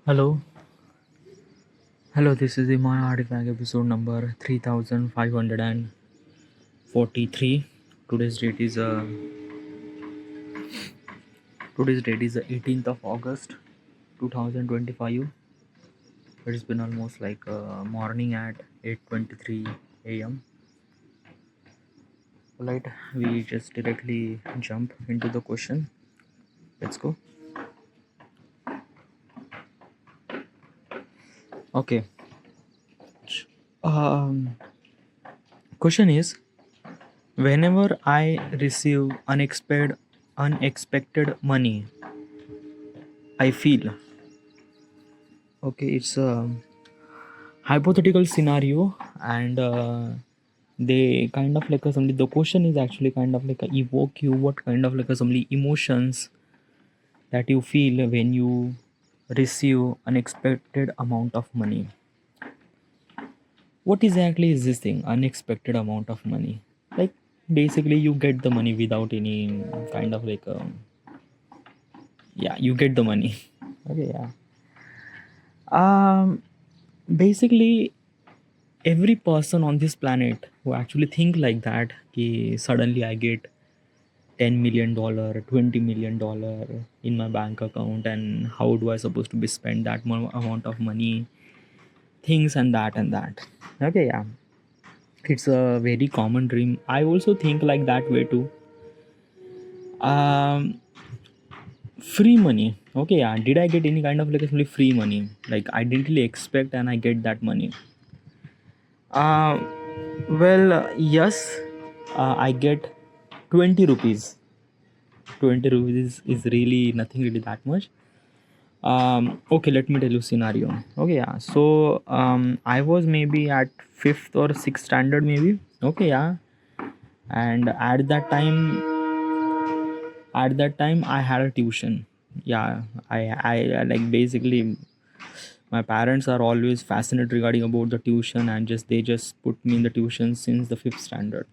Hello, hello. This is Iman Artifact episode number 3543. Today's date is the 18th of August, 2025. It's been almost like morning at 8:23 a.m. Right, we just directly jump into the question. Let's go. Okay. Um, Question is, whenever I receive unexpected money, I feel okay. It's a hypothetical scenario, and they kind of like some. The question is actually kind of like evoke you what kind of like some emotions that you feel when you receive unexpected amount of money. What exactly is this thing? Unexpected amount of money. Like basically you get the money without any kind of like yeah, you get the money. Okay, yeah. Um Basically every person on this planet who actually think like that कि suddenly I get $10 million, $20 million in my bank account, and how do I supposed to be spend that amount of money, things and that. Okay, yeah, it's a very common dream. I also think like that way too. um Free money. Okay, yeah, did I get any kind of like a free money? Like I didn't really expect and I get that money. uh yes, I get 20 rupees. 20 rupees is really nothing really that much. Okay, let me tell you scenario. Okay, yeah, so I was maybe at fifth or sixth standard maybe. Okay, yeah, and at that time I had a tuition. Yeah, I like basically my parents are always fascinated regarding about the tuition, and they just put me in the tuition since the fifth standard.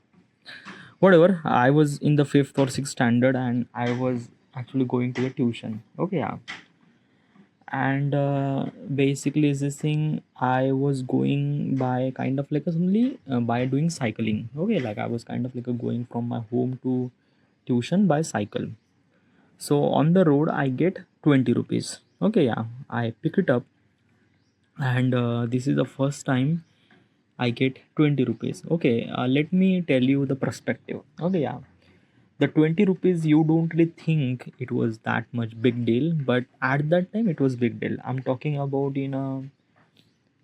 Whatever, I was in the fifth or sixth standard and I was actually going to the tuition. Okay, yeah, and basically is this thing I was going by kind of like a simply by doing cycling. Okay, like I was kind of like a going from my home to tuition by cycle. So on the road I get 20 rupees. Okay, yeah, I pick it up, and this is the first time I get 20 rupees. Okay, let me tell you the perspective. Okay, yeah, the 20 rupees you don't really think it was that much big deal, but at that time it was big deal. I'm talking about in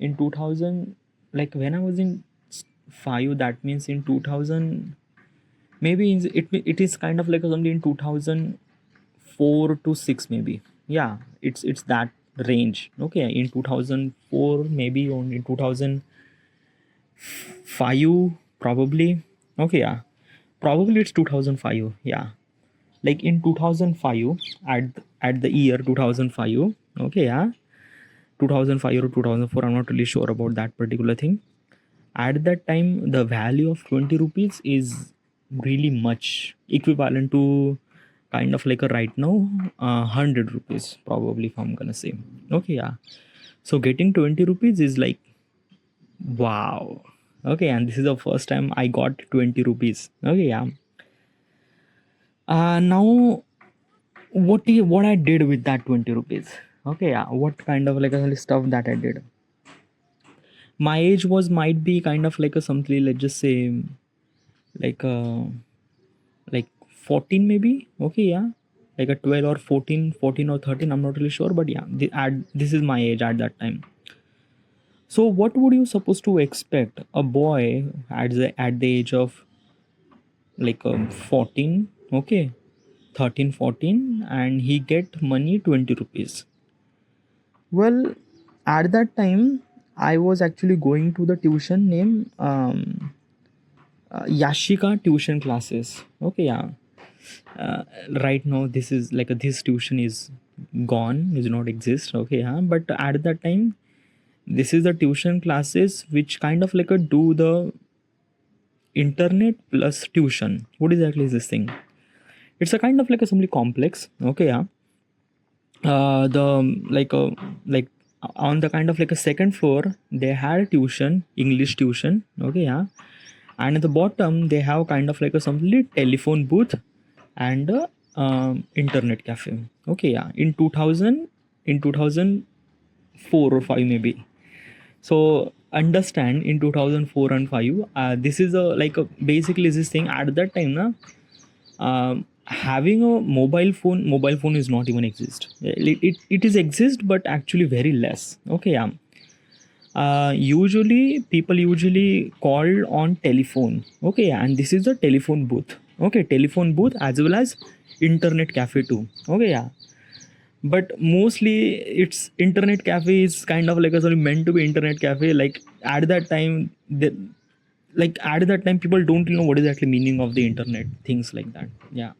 2000, like when I was in 5, that means in 2000, maybe it is kind of like something in 2004 to 6 maybe. Yeah, it's that range. Okay, in 2004 maybe, or in 2005 probably. Okay, yeah, probably it's 2005. Yeah, like in 2005, at the year 2005. Okay, yeah, 2005 or 2004, I'm not really sure about that particular thing. At that time the value of 20 rupees is really much equivalent to kind of like a right now 100 rupees probably, if I'm gonna say. Okay, yeah, so getting 20 rupees is like wow. Okay, and this is the first time I got 20 rupees. Okay, yeah. Now what I did with that 20 rupees. Okay, yeah, what kind of like a stuff that I did. My age was might be kind of like a something, let's just say like like 14 maybe. Okay, yeah, like a 12 or 14 or 13, I'm not really sure, but yeah, this is my age at that time. So what would you supposed to expect a boy at the age of like 14, okay, 13 14, and he get money 20 rupees. Well, at that time I was actually going to the tuition name Yashika tuition classes. Okay, yeah. uh, right now this is like this tuition is gone, is not exist. Okay, yeah, but at that time this is the tuition classes which kind of like a do the internet plus tuition. What exactly is this thing? It's a kind of like a simply complex. Okay, yeah. The like on the kind of like a second floor they had a tuition, English tuition. Okay, yeah. And at the bottom they have kind of like a some telephone booth and a internet cafe. Okay, yeah. In 2000, in 2004 or 5 maybe. So understand, in 2004 and 5, this is a like a basically this thing at that time na, having a mobile phone is not even exist. It is exist but actually very less. Okay, yeah. Usually people usually called on telephone. Okay, yeah, and this is a telephone booth. Okay, telephone booth as well as internet cafe too. Okay, yeah. But mostly it's internet cafe is kind of like a sort of meant to be internet cafe. Like at that time like at that time people don't know what is actually meaning of the internet, things like that. Yeah,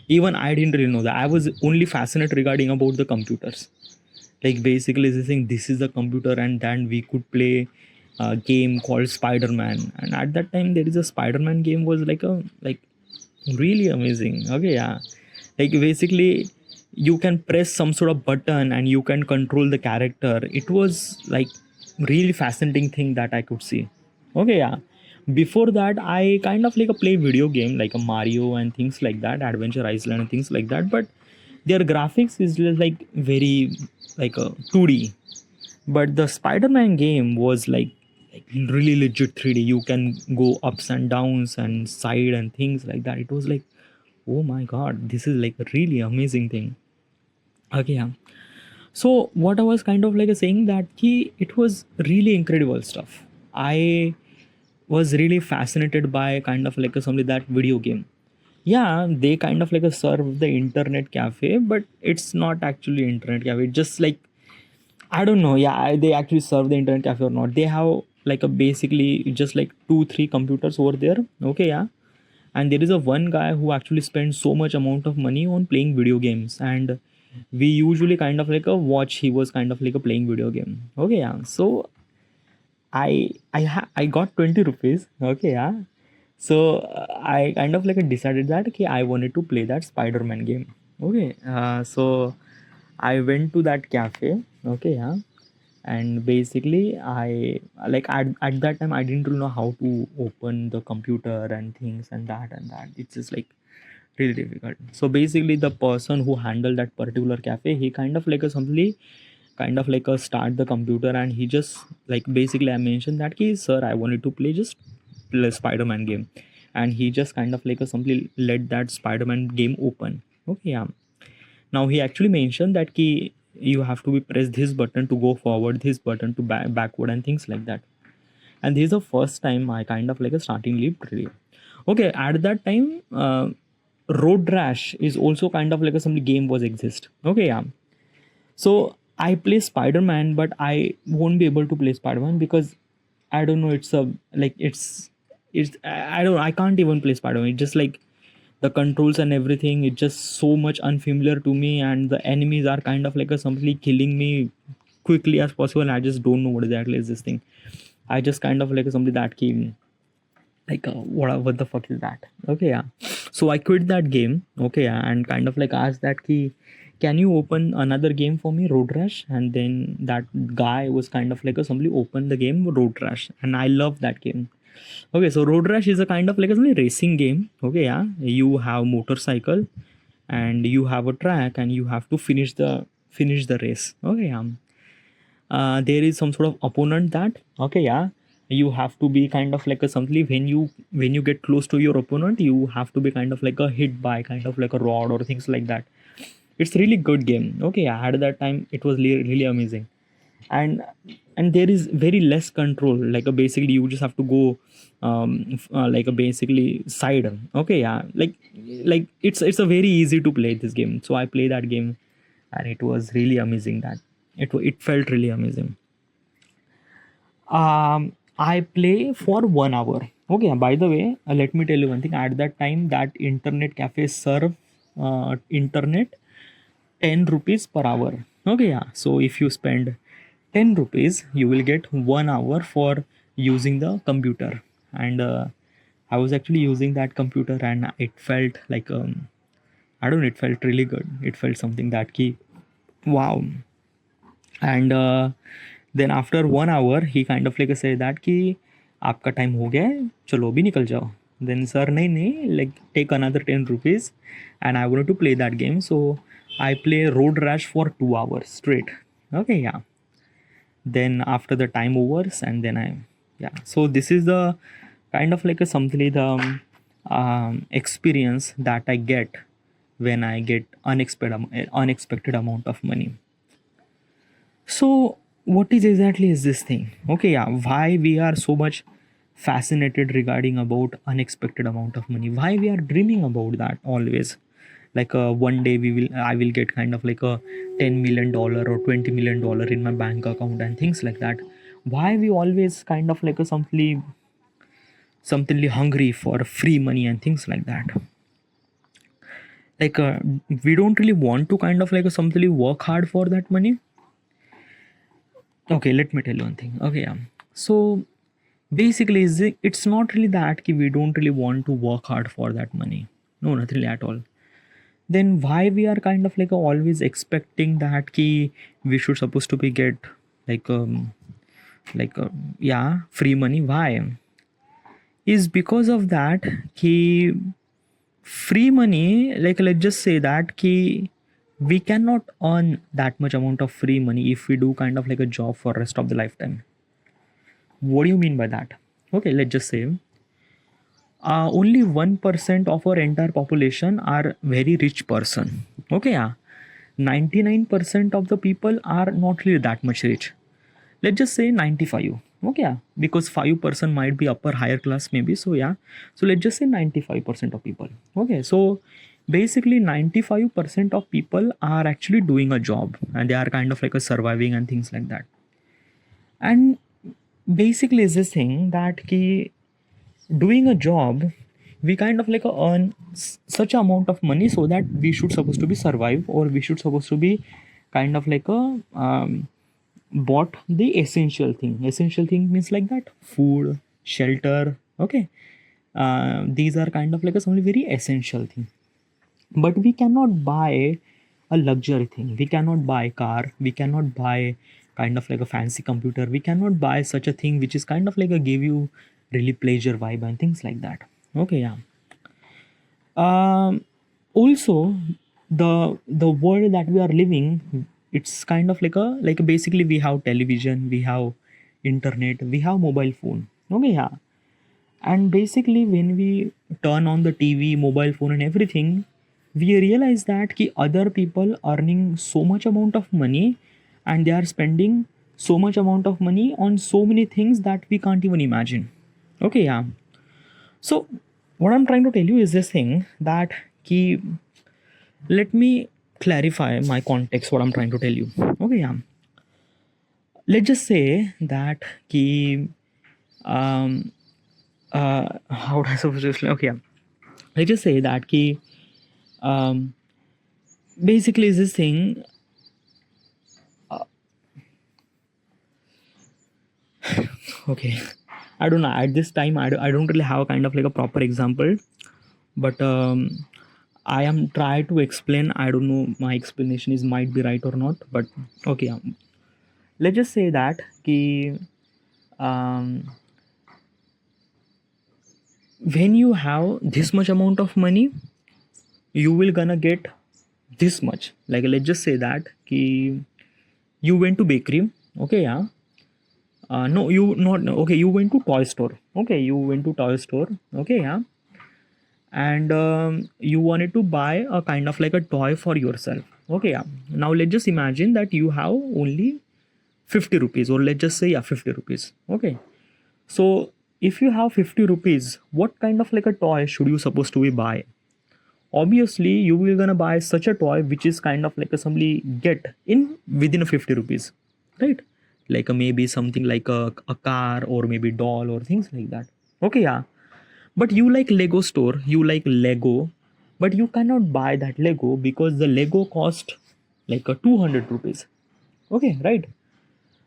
even I didn't really know that. I was only fascinated regarding about the computers, like basically this thing, this is the computer, and then we could play a game called Spider-Man. And at that time there is a Spider-Man game was like a like really amazing. Okay, yeah. Like basically you can press some sort of button and you can control the character. It was like really fascinating thing that I could see. Okay, yeah. Before that I kind of like a play video game like a Mario and things like that, Adventure Island and things like that, but their graphics is just like very like a 2D. But the Spider-Man game was like really legit 3D. You can go ups and downs and side and things like that. It was like, oh my god, this is like a really amazing thing. Okay, yeah. So what I was kind of like saying that it was really incredible stuff. I was really fascinated by kind of like something that video game. Yeah, they kind of like serve the internet cafe, but it's not actually internet cafe. It's just like, I don't know. Yeah, they actually serve the internet cafe or not. They have like a basically just like 2 3 computers over there. Okay, yeah. And there is a one guy who actually spends so much amount of money on playing video games, and we usually kind of like a watch. He was kind of like a playing video game. Okay, yeah. So I got 20 rupees. Okay, yeah. So I kind of like decided that okay, I wanted to play that Spider-Man game. Okay, so I went to that cafe. Okay, yeah. And basically I like at that time I didn't really know how to open the computer and things and that. It's just like really difficult. So basically the person who handled that particular cafe, he kind of like a simply kind of like a start the computer, and he just like basically I mentioned that key, sir, I wanted to play just play Spider-Man game. And he just kind of like a simply let that Spider-Man game open. Okay, yeah. Now he actually mentioned that key, you have to be press this button to go forward, this button to backward and things like that. And this is the first time I kind of like a starting leap really. Okay, at that time Road Rash is also kind of like a some game was exist. Okay, yeah. So I play Spider-Man, but I won't be able to play Spider-Man because I don't know, it's a like it's I don't, I can't even play Spider-Man. It's just like the controls and everything, it's just so much unfamiliar to me, and the enemies are kind of like a simply killing me quickly as possible, and I just don't know what exactly is this thing. I just kind of like somebody that came like what the fuck is that. Okay, yeah. So I quit that game. Okay, yeah, and kind of like asked that key, can you open another game for me, Road Rash? And then that guy was kind of like somebody opened the game Road Rash, and I love that game. Okay, so Road Rash is a kind of like a racing game. Okay, yeah. You have motorcycle and you have a track and you have to finish the race. Okay, yeah. There is some sort of opponent that, okay, yeah, you have to be kind of like a something when you get close to your opponent, you have to be kind of like a hit by kind of like a rod or things like that. It's really good game. Okay, yeah, at that time it was really amazing. and and there is very less control, like a basically you just have to go like a basically side. Okay, yeah, like it's a very easy to play this game. So I play that game, and it was really amazing that it felt really amazing. I play for 1 hour. Okay, by the way, let me tell you one thing. At that time that internet cafe serve internet 10 rupees per hour. Okay, yeah. So if you spend 10 rupees, you will get 1 hour for using the computer. And I was actually using that computer, and it felt like I don't know, it felt really good. It felt something that key, wow. And then after 1 hour he kind of like say that कि आपका time हो गया है, चलो अभी निकल जाओ. Then sir, नहीं नहीं, like take another 10 rupees, and I wanted to play that game, so I play Road Rash for 2 hours straight. Okay, yeah. Then after the time overs, and then I, yeah. So this is the kind of like a something the experience that I get when I get unexpected amount of money. So what is exactly is this thing? Okay, yeah. Why we are so much fascinated regarding about unexpected amount of money? Why we are dreaming about that always? Like one day I will get kind of like a $10 million or $20 million in my bank account and things like that. Why we always kind of like a something hungry for free money and things like that? Like we don't really want to kind of like something work hard for that money. Okay, let me tell you one thing. Okay, yeah. So basically, it's not really that ki we don't really want to work hard for that money. No, not really at all. Then why we are kind of like always expecting that ki we should supposed to be get like yeah, free money? Why? Is because of that ki free money, like let's just say that ki we cannot earn that much amount of free money if we do kind of like a job for rest of the lifetime. What do you mean by that? Okay, let's just say only 1% of our entire population are very rich person. Okay, yeah. 99% of the people are not really that much rich. Let's just say 95. Okay, yeah. Because 5% might be upper higher class maybe. So yeah. So let's just say 95% of people. Okay. So basically 95% of people are actually doing a job, and they are kind of like a surviving and things like that. And basically is this thing that ki doing a job, we kind of like earn such amount of money so that we should supposed to be survive, or we should supposed to be kind of like a bought the essential thing means like that food, shelter. Okay, these are kind of like a some very essential thing. But we cannot buy a luxury thing, we cannot buy car, we cannot buy kind of like a fancy computer, we cannot buy such a thing which is kind of like a give you really pleasure vibe and things like that. Okay, yeah. Also, the world that we are living, it's kind of like a like basically we have television, we have internet, we have mobile phone. Okay, yeah. And basically when we turn on the TV, mobile phone and everything, we realize that ki other people earning so much amount of money, and they are spending so much amount of money on so many things that we can't even imagine. Okay, yeah. So what I'm trying to tell you is this thing that ki, let me clarify my context what I'm trying to tell you. Okay, yeah. Let's just say that ki how would I suppose to explain? Okay, yeah. Let's just say that ki basically is this thing. Okay, I don't know at this time. I don't really have kind of like a proper example, but I am try to explain. I don't know my explanation is might be right or not, but okay. Let's just say that ki um, when you have this much amount of money, you will gonna get this much. Like let's just say that ki you went to bakery. Okay, yeah. No, you not okay. You went to toy store. Okay, you went to toy store. Okay, yeah. And you wanted to buy a kind of like a toy for yourself. Okay, yeah. Now let's just imagine that you have only 50 rupees, or let's just say yeah 50 rupees. Okay, so if you have 50 rupees, what kind of like a toy should you supposed to be buy? Obviously you will gonna buy such a toy which is kind of like a somebody get in within a 50 rupees, right? Like a maybe something like a car, or maybe doll or things like that. Okay, yeah. But you like Lego store, you like Lego, but you cannot buy that Lego because the Lego cost like a 200 rupees. Okay, right?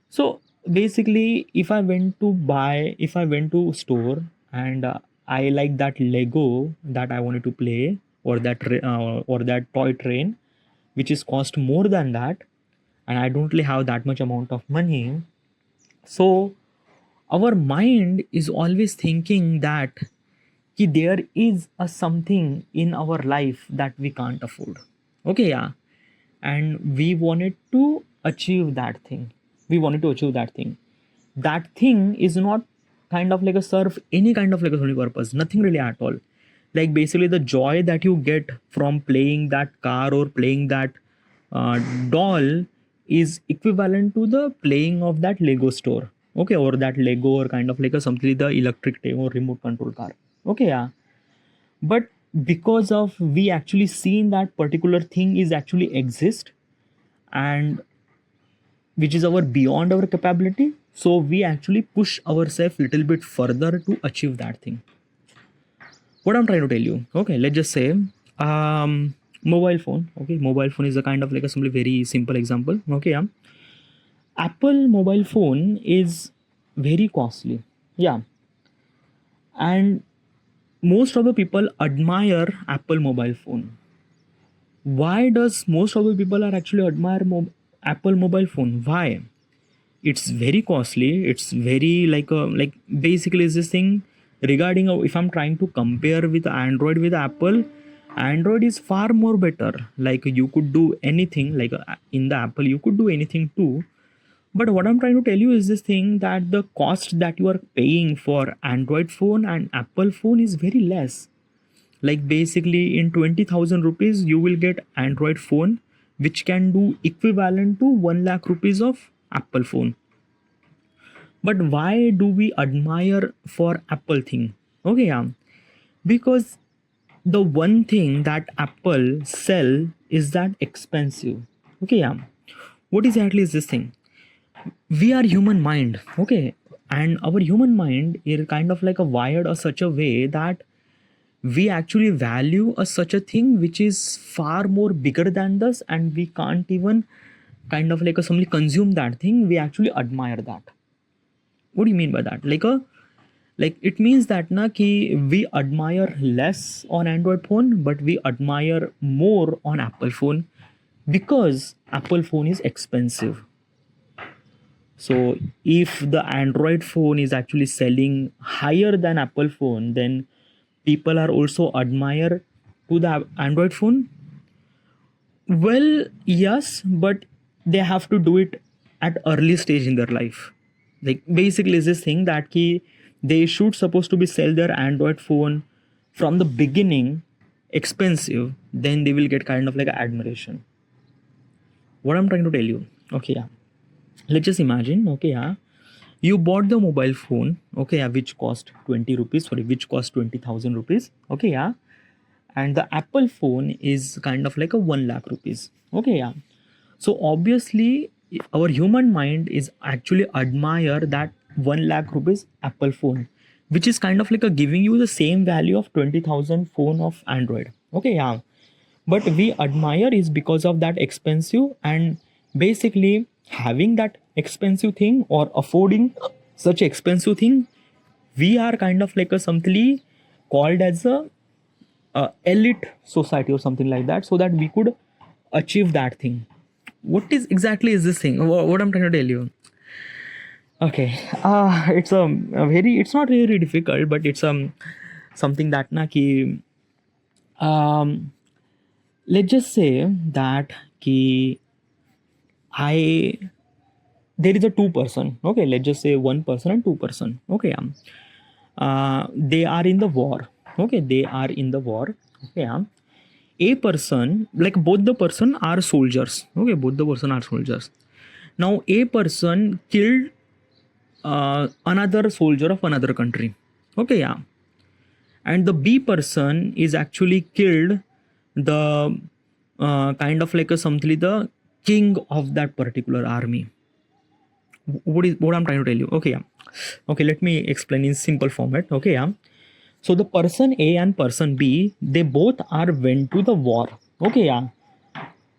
So basically if I went to store, and I like that Lego that I wanted to play, or that or that toy train which is cost more than that, and I don't really have that much amount of money. So our mind is always thinking that there is a something in our life that we can't afford. Okay, yeah. And we wanted to achieve that thing. That thing is not kind of like a serve any kind of like a only purpose, nothing really at all. Like basically the joy that you get from playing that car or playing that doll is equivalent to the playing of that Lego store, okay, or that Lego, or kind of like a something the electric or remote control car. Okay, yeah. But because of we actually seen that particular thing is actually exist, and which is our beyond our capability, so we actually push ourselves little bit further to achieve that thing. What I'm trying to tell you, okay, let's just say mobile phone. Okay, mobile phone is a kind of like a simply very simple example. Okay, yeah. Apple mobile phone is very costly, yeah, and most of the people admire Apple mobile phone. Why does most of the people are actually admire Apple mobile phone? Why? It's very costly. It's very like basically is this thing regarding if I'm trying to compare with Android with Apple, Android is far more better. Like you could do anything like in the Apple you could do anything too. But what I'm trying to tell you is this thing that the cost that you are paying for Android phone and Apple phone is very less. Like basically in 20,000 rupees you will get Android phone which can do equivalent to 1 lakh rupees of Apple phone. But why do we admire for Apple thing? Okay, yeah, because the one thing that Apple sell is that expensive. Okay, yeah. What exactly is this thing? We are human mind, okay, and our human mind is kind of like a wired or such a way that we actually value a such a thing which is far more bigger than us, and we can't even kind of like a somebody consume that thing. We actually admire that. What do you mean by that? Like it means that na ki we admire less on Android phone but we admire more on Apple phone because Apple phone is expensive. So if the Android phone is actually selling higher than Apple phone, then people are also admire to the Android phone. Well, yes, but they have to do it at early stage in their life. Like basically is this thing that ki they should supposed to be sell their Android phone from the beginning expensive, then they will get kind of like admiration. What I'm trying to tell you, okay, yeah. Let's just imagine, okay, yeah, you bought the mobile phone, okay, yeah, which cost 20 rupees, sorry, which cost 20,000 rupees, okay, yeah, and the Apple phone is kind of like a 1 lakh rupees, okay, yeah. So obviously our human mind is actually admire that 1 lakh rupees Apple phone, which is kind of like a giving you the same value of 20,000 phone of Android, okay, yeah. But we admire is because of that expensive, and basically having that expensive thing or affording such expensive thing, we are kind of like a something called as a elite society or something like that, so that we could achieve that thing. What is exactly is this thing? What I'm trying to tell you? Okay, it's a very, it's not really difficult, but it's something that na ki um let's just say that ki I there is a two person, okay, let's just say one person and two person, okay, they are in the war, okay, they are in the war, okay, a person, like both the person are soldiers, okay, both the person are soldiers. Now a person killed another soldier of another country, okay, yeah, and the B person is actually killed the kind of like a something the king of that particular army. What I'm trying to tell you, okay, yeah, okay, let me explain in simple format, okay, yeah. So the person A and person B, they both are went to the war, okay, yeah.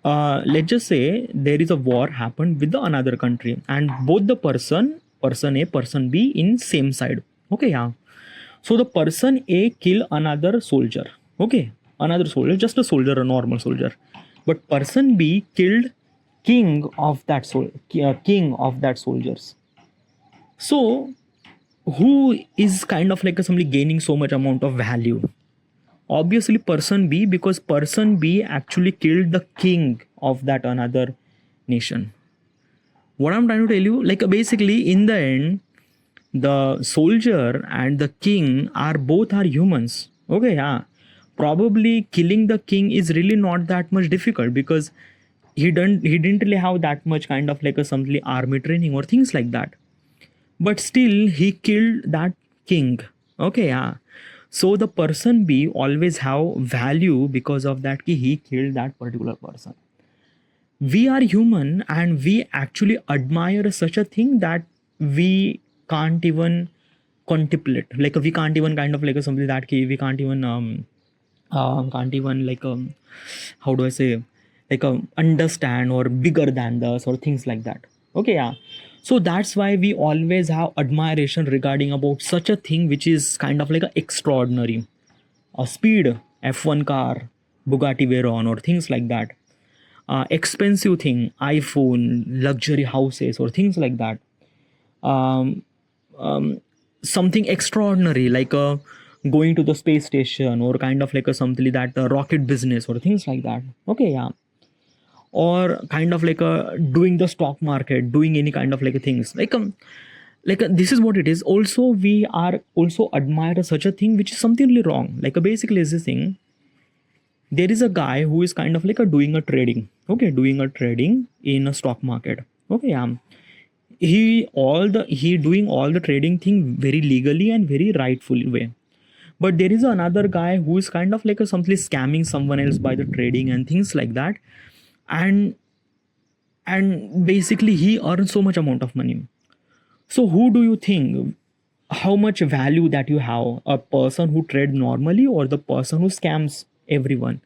Let's just say there is a war happened with the another country, and both the person A, person B in same side, okay, yeah. So the person A kill another soldier, okay, another soldier, just a soldier, a normal soldier, but person B killed king of that soldiers. So who is kind of like somebody gaining so much amount of value? Obviously person B, because person B actually killed the king of that another nation. What I'm trying to tell you, like basically in the end, the soldier and the king are both are humans. Okay, yeah. Probably killing the king is really not that much difficult, because he didn't really have that much kind of like a something army training or things like that. But still he killed that king. Okay, yeah. So the person B always have value because of that he killed that particular person. We are human and we actually admire such a thing that we can't even contemplate, like we can't even kind of like something that we can't even like how do I say, like understand or bigger than us or things like that. Okay, yeah. So that's why we always have admiration regarding about such a thing which is kind of like a extraordinary, a speed F1 car, Bugatti Veyron or things like that, expensive thing, iPhone, luxury houses or things like that. um, Something extraordinary like going to the space station or kind of like a something that rocket business or things like that. Okay, yeah. Or kind of like doing the stock market, doing any kind of like things like this is what it is. Also we are also admire such a thing which is something really wrong. Like basically is this thing, there is a guy who is kind of like doing a trading, okay, doing a trading in a stock market. Okay, yeah. He doing all the trading thing very legally and very rightful way. But there is another guy who is kind of like something scamming someone else by the trading and things like that. And and basically he earns so much amount of money. So who do you think, how much value that you have, a person who trade normally or the person who scams everyone?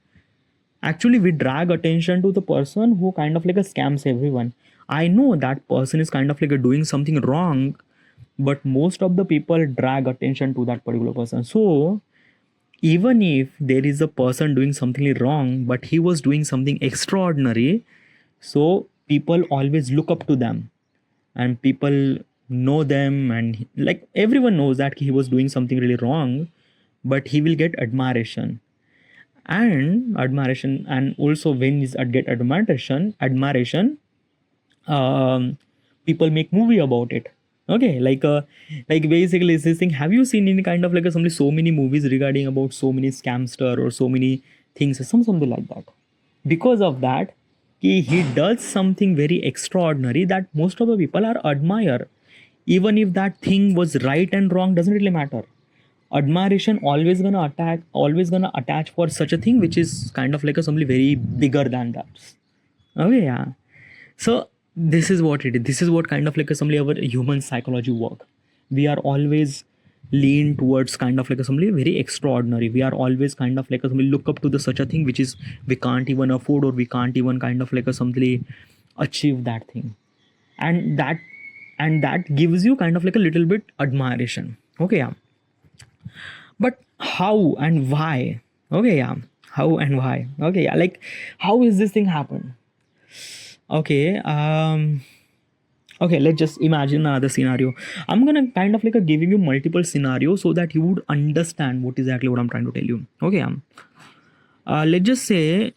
Actually we drag attention to the person who kind of like scams everyone. I know that person is kind of like doing something wrong, but most of the people drag attention to that particular person. So even if there is a person doing something wrong but he was doing something extraordinary, so people always look up to them and people know them, and like everyone knows that he was doing something really wrong, but he will get admiration. And also when is get admiration, people make movie about it. Okay, like basically it's this thing. Have you seen any kind of like so many movies regarding about so many scamster or so many things, something like that? Because of that, he does something very extraordinary that most of the people are admire. Even if that thing was right and wrong doesn't really matter, admiration always gonna attach for such a thing which is kind of like something very bigger than that. Okay, yeah. So this is what it is. This is what kind of like somebody our human psychology work. We are always lean towards kind of like somebody very extraordinary. We are always kind of like somebody look up to the such a thing which is we can't even afford or we can't even kind of like somebody achieve that thing. And that gives you kind of like a little bit admiration. Okay, yeah. But how and why? Okay, yeah. How and why? Okay, yeah. Like how is this thing happen? Okay, okay, let's just imagine another scenario. I'm gonna kind of like giving you multiple scenarios so that you would understand what exactly what I'm trying to tell you. Okay, let's just say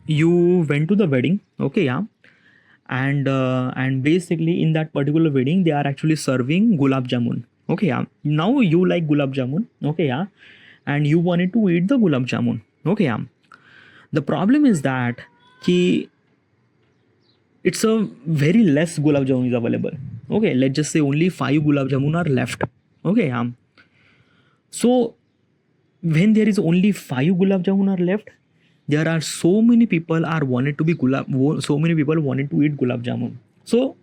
you went to the wedding. Okay, yeah. And basically in that particular wedding they are actually serving gulab jamun. Okay, yeah. Now you like gulab jamun. Okay, yeah. And you wanted to eat the gulab jamun. Okay, yeah. The problem is that ki it's a very less gulab jamun is available. Okay, let's just say only 5 gulab jamun are left. Okay, so when there is only 5 gulab jamun are left, there are so many people are wanted to be so many people wanted to eat gulab jamun. So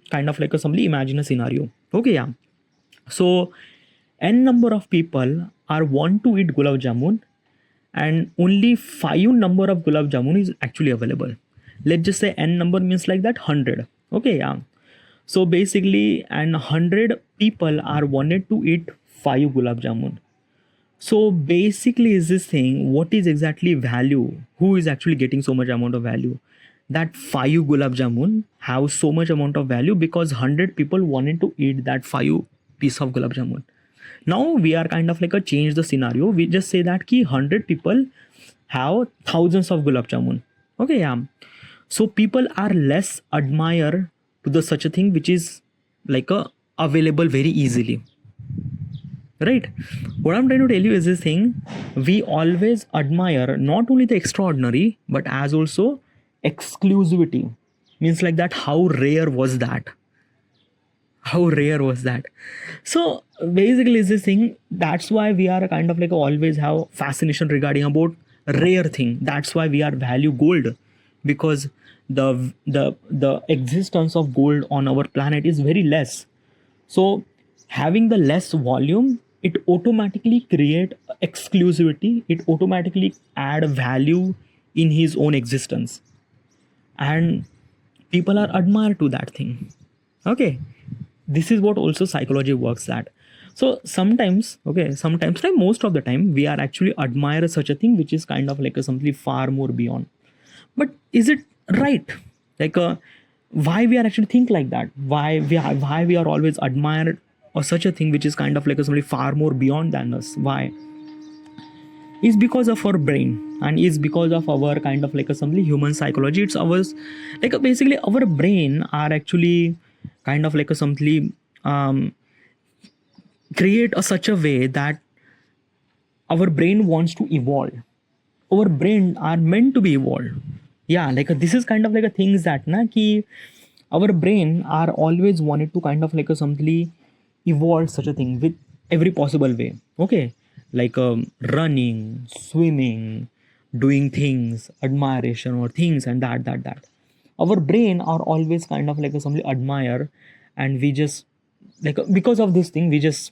kind of like a somebody imagine a scenario. Okay, yeah. So n number of people are want to eat gulab jamun, and only 5 number of gulab jamun is actually available. Let's just say n number means like that 100. Okay, yeah. So basically, and 100 people are wanted to eat 5 gulab jamun. So basically is this thing, what is exactly value? Who is actually getting so much amount of value? that 5 gulab jamun have so much amount of value because 100 people wanted to eat that 5 piece of gulab jamun. Now we are kind of like a change the scenario. We just say that ki 100 people have thousands of gulab jamun. Okay, yeah. So people are less admire to the such a thing which is like a available very easily. Right? What I'm trying to tell you is this thing: we always admire not only the extraordinary but as also exclusivity. Means like that, how rare was that? How rare was that? So basically is this thing, that's why we are kind of like always have fascination regarding about rare thing. That's why we are value gold, because the existence of gold on our planet is very less. So having the less volume, it automatically create exclusivity, it automatically add value in his own existence, and people are admired to that thing. Okay, this is what also psychology works at. So sometimes, okay, sometimes like most of the time we are actually admire such a thing which is kind of like a something far more beyond. But is it right? Like why we are actually think like that? Why we are always admired or such a thing which is kind of like a something far more beyond than us? Why? Is because of our brain, and is because of our kind of like a something human psychology. It's ours, like basically our brain are actually kind of like a something create a such a way that our brain wants to evolve. Our brain are meant to be evolved. Yeah, like this is kind of like a things that na ki our brain are always wanted to kind of like a something evolve such a thing with every possible way. Okay, like running, swimming, doing things, admiration or things, and that our brain are always kind of like a something admire, and we just like because of this thing we just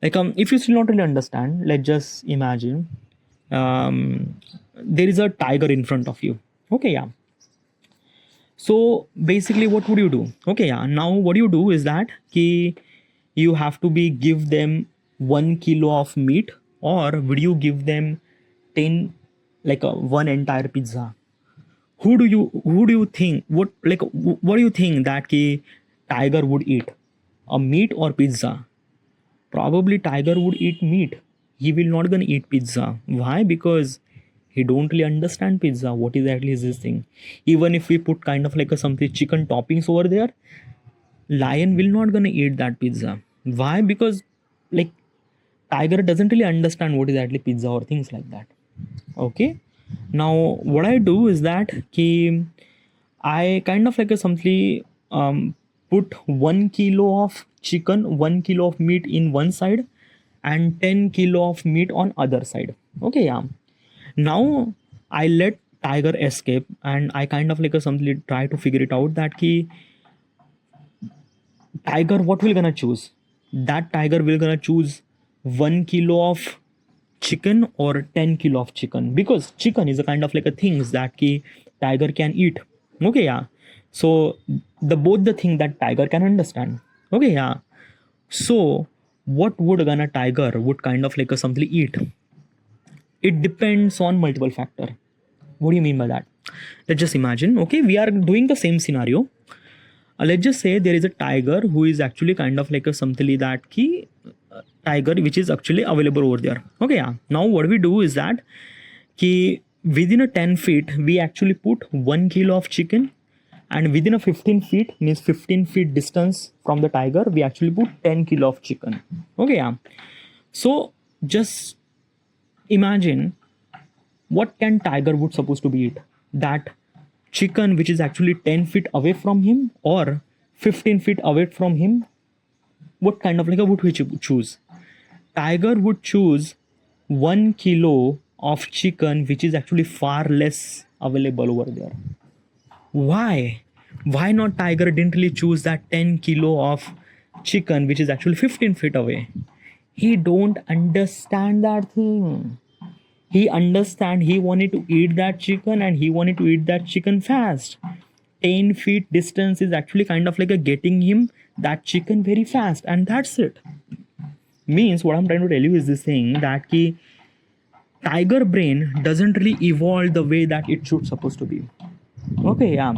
like if you still not really understand, let's just imagine there is a tiger in front of you. Okay, yeah. So basically what would you do? Okay, yeah, now what you do is that ki you have to be give them 1 kilo of meat, or would you give them 10, like one entire pizza? Who do you think what do you think that ki tiger would eat, a meat or pizza? Probably tiger would eat meat. He will not gonna eat pizza. Why? Because he don't really understand pizza. What exactly is this thing? Even if we put kind of like a something chicken toppings over there, lion will not gonna eat that pizza. Why? Because like tiger doesn't really understand what is actually pizza or things like that. Okay. Now what I do is that ki I kind of like a something put 1 kilo of chicken, 1 kilo of meat in one side, and 10 kilo of meat on other side. Okay, yeah. Now I let tiger escape, and I kind of like a something try to figure it out that ki tiger what will gonna choose. That tiger will gonna choose 1 kilo of chicken or 10 kilo of chicken, because chicken is a kind of like a things that ki tiger can eat. Okay, yeah. So the both the thing that tiger can understand. Okay, yeah. So what would gonna tiger would kind of like a something eat? It depends on multiple factor. What do you mean by that? Let's just imagine, okay, we are doing the same scenario. Let's just say there is a tiger who is actually kind of like a something that ki tiger which is actually available over there. Okay, yeah. Now what we do is that ki within a 10 feet we actually put 1 kilo of chicken, and within a 15 feet, means 15 feet distance from the tiger, we actually put 10 kilo of chicken. Okay, yeah. So just imagine what can tiger would supposed to be eat, that chicken which is actually 10 feet away from him or 15 feet away from him. What kind of like a would he choose? Tiger would choose 1 kilo of chicken which is actually far less available over there. Why not tiger didn't really choose that 10 kilo of chicken which is actually 15 feet away? He don't understand that thing. He understand he wanted to eat that chicken, and he wanted to eat that chicken fast. 10 feet distance is actually kind of like a getting him that chicken very fast, and that's it. Means what I'm trying to tell you is this thing that ki tiger brain doesn't really evolve the way that it should supposed to be. Okay, yeah.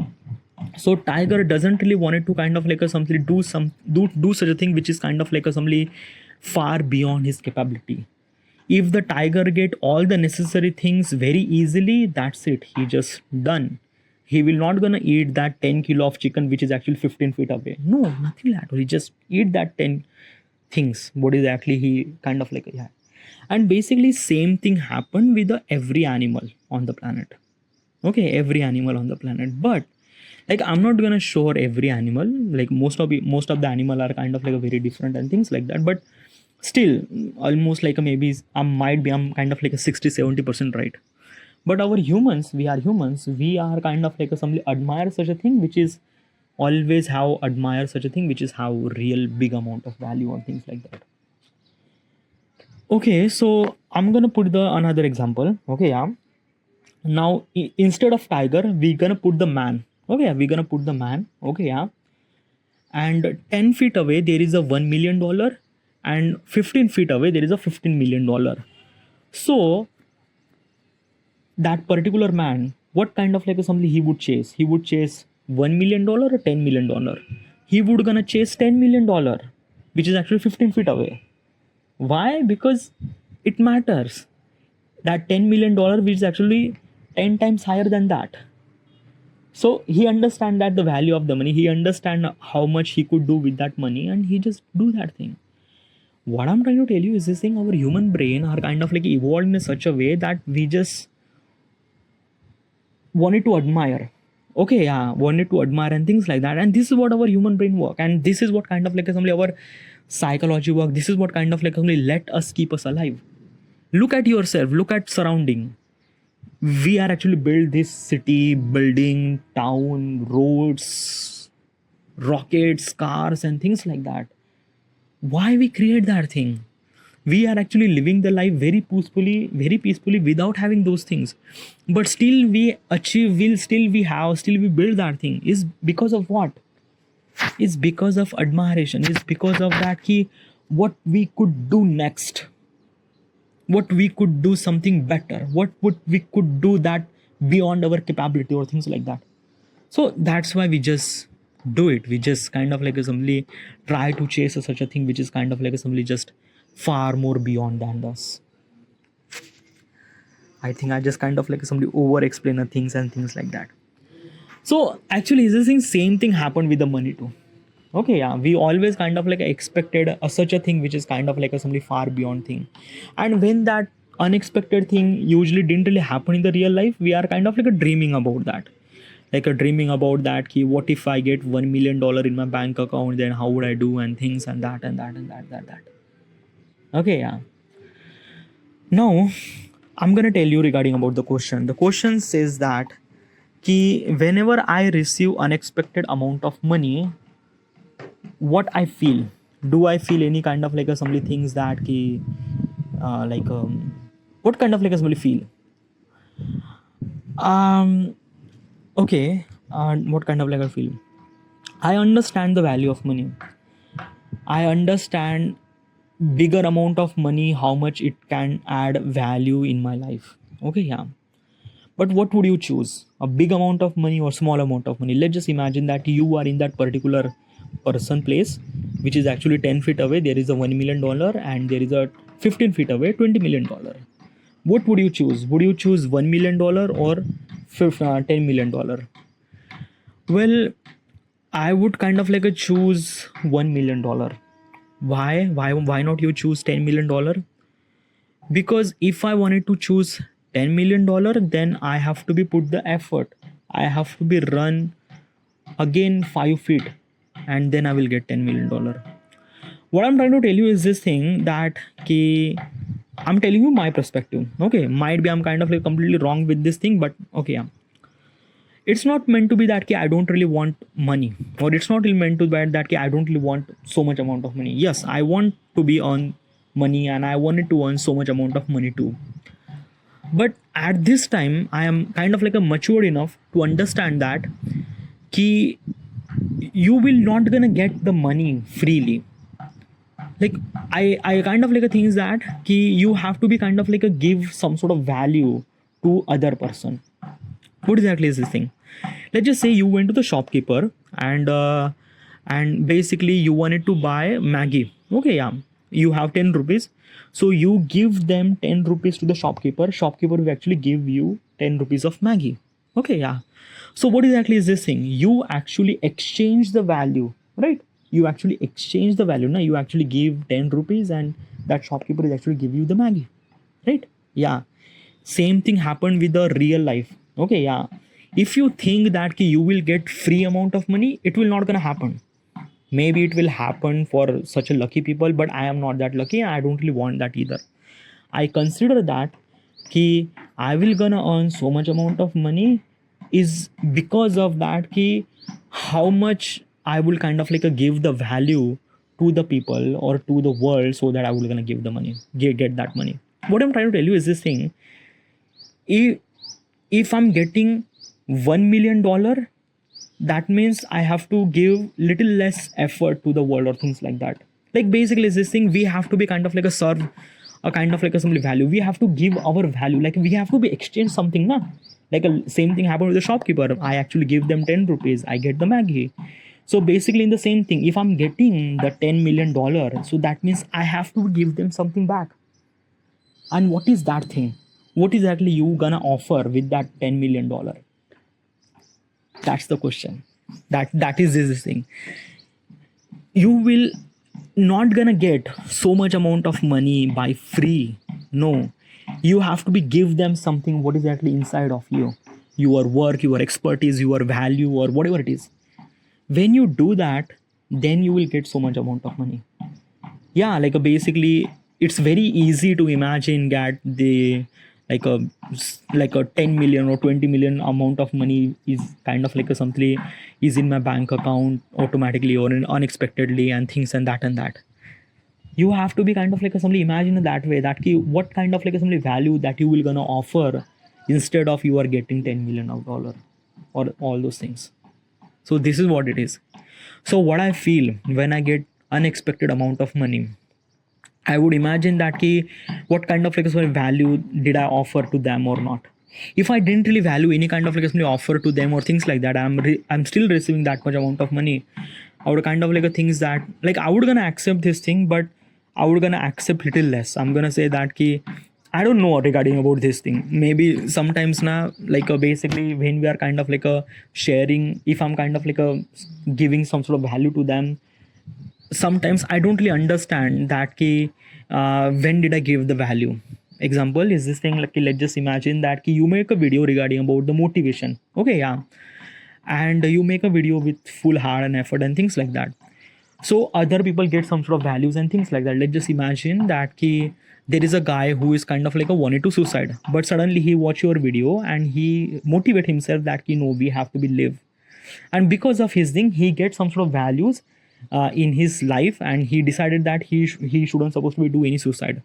So tiger doesn't really wanted to kind of like a something do such a thing which is kind of like a something far beyond his capability. If the tiger get all the necessary things very easily, that's it, he just done. He will not gonna eat that 10 kilo of chicken which is actually 15 feet away. No, nothing like that. He just eat that 10 things what is actually he kind of like, yeah. And basically same thing happened with the every animal on the planet. Okay, every animal on the planet. But like I'm not gonna show every animal, like most of the animal are kind of like a very different and things like that. But still almost like a maybe I'm kind of like a 60-70% right. But our humans, we are humans, we are kind of like a somebody admire such a thing which is always how admire such a thing which is how real big amount of value on things like that. Okay, so I'm gonna put the another example. Okay, yeah. Now instead of tiger we're gonna put the man. Okay, we're gonna put the man. Okay, yeah. And 10 feet away there is a $1 million, and 15 feet away there is a $15 million. So that particular man, what kind of like a something he would chase? He would chase $1 million or $10 million? He would gonna chase $10 million, which is actually 15 feet away. Why? Because it matters. That $10 million which is actually 10 times higher than that. So he understand that the value of the money, he understand how much he could do with that money, and he just do that thing. What I'm trying to tell you is this thing, our human brain are kind of like evolved in such a way that we just wanted to admire. Okay, yeah, wanted to admire and things like that. And this is what our human brain work, and this is what kind of like assembly our psychology work. This is what kind of like assembly let us keep us alive. Look at yourself, look at surrounding. We are actually build this city, building, town, roads, rockets, cars, and things like that. Why we create that thing? We are actually living the life very peacefully without having those things. But still we achieve, will still we have, still we build that thing. Is because of what? It's because of admiration. It's because of that key, what we could do next, what we could do something better, what would we could do that beyond our capability or things like that. So that's why we just do it. We just kind of like assembly try to chase such a thing which is kind of like assembly just far more beyond than us. I think I just kind of like somebody over explain the things and things like that. So actually this thing same thing happened with the money too. Okay, yeah, we always kind of like expected such a thing which is kind of like a somebody far beyond thing. And when that unexpected thing usually didn't really happen in the real life, we are kind of like a dreaming about that. Like a dreaming about that key, what if I get $1 million in my bank account, then how would I do and things and that and that and that. Okay, yeah. Now I'm gonna tell you regarding about the question. The question says that ki whenever I receive unexpected amount of money, what I feel. Do I feel any kind of like a somebody things that ki like what kind of like a somebody feel? Um okay, what kind of like I feel? I understand the value of money. I understand bigger amount of money, how much it can add value in my life. Okay, yeah. But what would you choose? A big amount of money or small amount of money? Let's just imagine that you are in that particular person place, which is actually 10 feet away. There is a $1 million, and there is a 15 feet away $20 million. What would you choose? Would you choose $1 million or $10 million? Well, I would kind of like a choose $1 million. Why? Why not you choose $10 million? Because if I wanted to choose $10 million, then I have to be put the effort. I have to be run again 5 feet, and then I will get $10 million. What I'm trying to tell you is this thing that ki, I'm telling you my perspective. Okay, might be I'm kind of like completely wrong with this thing, but okay, yeah. It's not meant to be that ki I don't really want money, or it's not really meant to be that ki I don't really want so much amount of money. Yes, I want to be on money, and I wanted to earn so much amount of money too. But at this time, I am kind of like a mature enough to understand that ki you will not gonna get the money freely. Like I kind of like a thing is that ki you have to be kind of like a give some sort of value to other person. What exactly is this thing? Let's just say you went to the shopkeeper and basically you wanted to buy Maggie. Okay, yeah, you have 10 rupees, so you give them 10 rupees to the shopkeeper. Shopkeeper will actually give you 10 rupees of Maggie. Okay, yeah. So what exactly is this thing? You actually exchange the value, right? You actually exchange the value. Now you actually give 10 rupees and that shopkeeper is actually give you the Maggie, right? Yeah. Same thing happened with the real life. Okay, yeah. If you think that you will get free amount of money, it will not gonna happen. Maybe it will happen for such a lucky people, but I am not that lucky and I don't really want that either. I consider that I will gonna earn so much amount of money is because of that how much I will kind of give the value to the people or to the world, so that I will gonna give the money, get that money. What I'm trying to tell you is this thing: if I'm getting $1 million, that means I have to give little less effort to the world or things like that. Like basically is this thing, we have to be kind of serve a kind of some value. We have to give our value, like we have to be exchange something, na? Like a same thing happened with the shopkeeper. I actually give them 10 rupees, I get the Maggie. So basically in the same thing, if I'm getting the $10 million, so that means I have to give them something back. And what is that thing? What exactly you gonna offer with that $10 million? That's the question. That is this thing. You will not gonna get so much amount of money by free. No, you have to be give them something what is actually inside of you, your work, your expertise, your value, or whatever it is. When you do that, then you will get so much amount of money. Yeah, basically it's very easy to imagine that the like a 10 million or 20 million amount of money is kind of a something is in my bank account automatically or unexpectedly and things and that. You have to be kind of somebody imagine it that way, that what kind of somebody value that you will gonna offer instead of you are getting 10 million of dollar or all those things. So this is what it is. So what I feel when I get unexpected amount of money, I would imagine that what kind of value did I offer to them or not. If I didn't really value any kind of offer to them or things like that, I'm still receiving that much amount of money. I would kind of things that I would gonna accept this thing, but I would gonna accept little less. I'm gonna say that I don't know regarding about this thing. Maybe sometimes now basically when we are kind of sharing, if I'm kind of giving some sort of value to them, sometimes I don't really understand that when did I give the value. Example is this thing, let's just imagine that you make a video regarding about the motivation. Okay, yeah, and you make a video with full heart and effort and things like that. So other people get some sort of values and things like that. Let's just imagine that there is a guy who is kind of a wanted to suicide, but suddenly he watch your video and he motivate himself that no, we have to be live, and because of his thing he gets some sort of values in his life, and he decided that he shouldn't supposed to be do any suicide.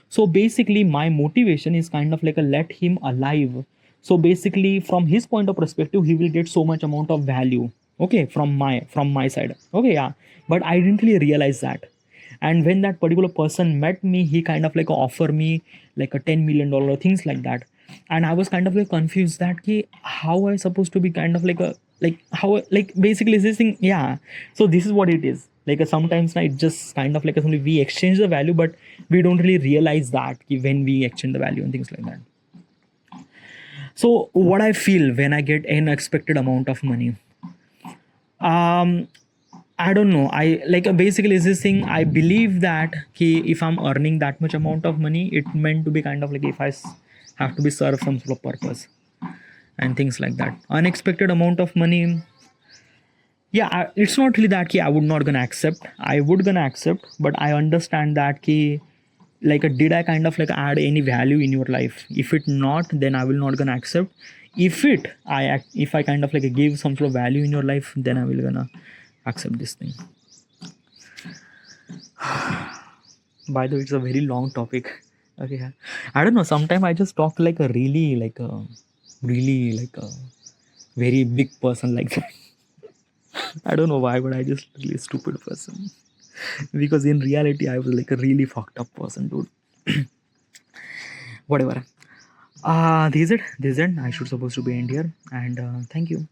So basically my motivation is kind of a let him alive. So basically from his point of perspective he will get so much amount of value, okay, from my side. Okay, yeah, but I didn't really realize that. And when that particular person met me, he kind of offer me a $10 million, things like that. And I was kind of confused that how I supposed to be kind of how basically is this thing. Yeah, so this is what it is. Sometimes it just kind of something we exchange the value, but we don't really realize that when we exchange the value and things like that. So what I feel when I get an unexpected amount of money, I don't know. Basically is this thing. I believe that if I'm earning that much amount of money, it meant to be kind of if I have to be served some sort of purpose and things like that. Unexpected amount of money. Yeah, it's not really that I would not gonna accept. I would gonna accept, but I understand that did I kind of add any value in your life? If it not, then I will not gonna accept. If I kind of give some sort of value in your life, then I will gonna accept this thing. By the way, it's a very long topic. Okay, I don't know. Sometimes I just talk like a really very big person like that. I don't know why, but I just really stupid person. Because in reality, I was a really fucked up person, dude. Whatever. This is it. I should supposed to be end here, and thank you.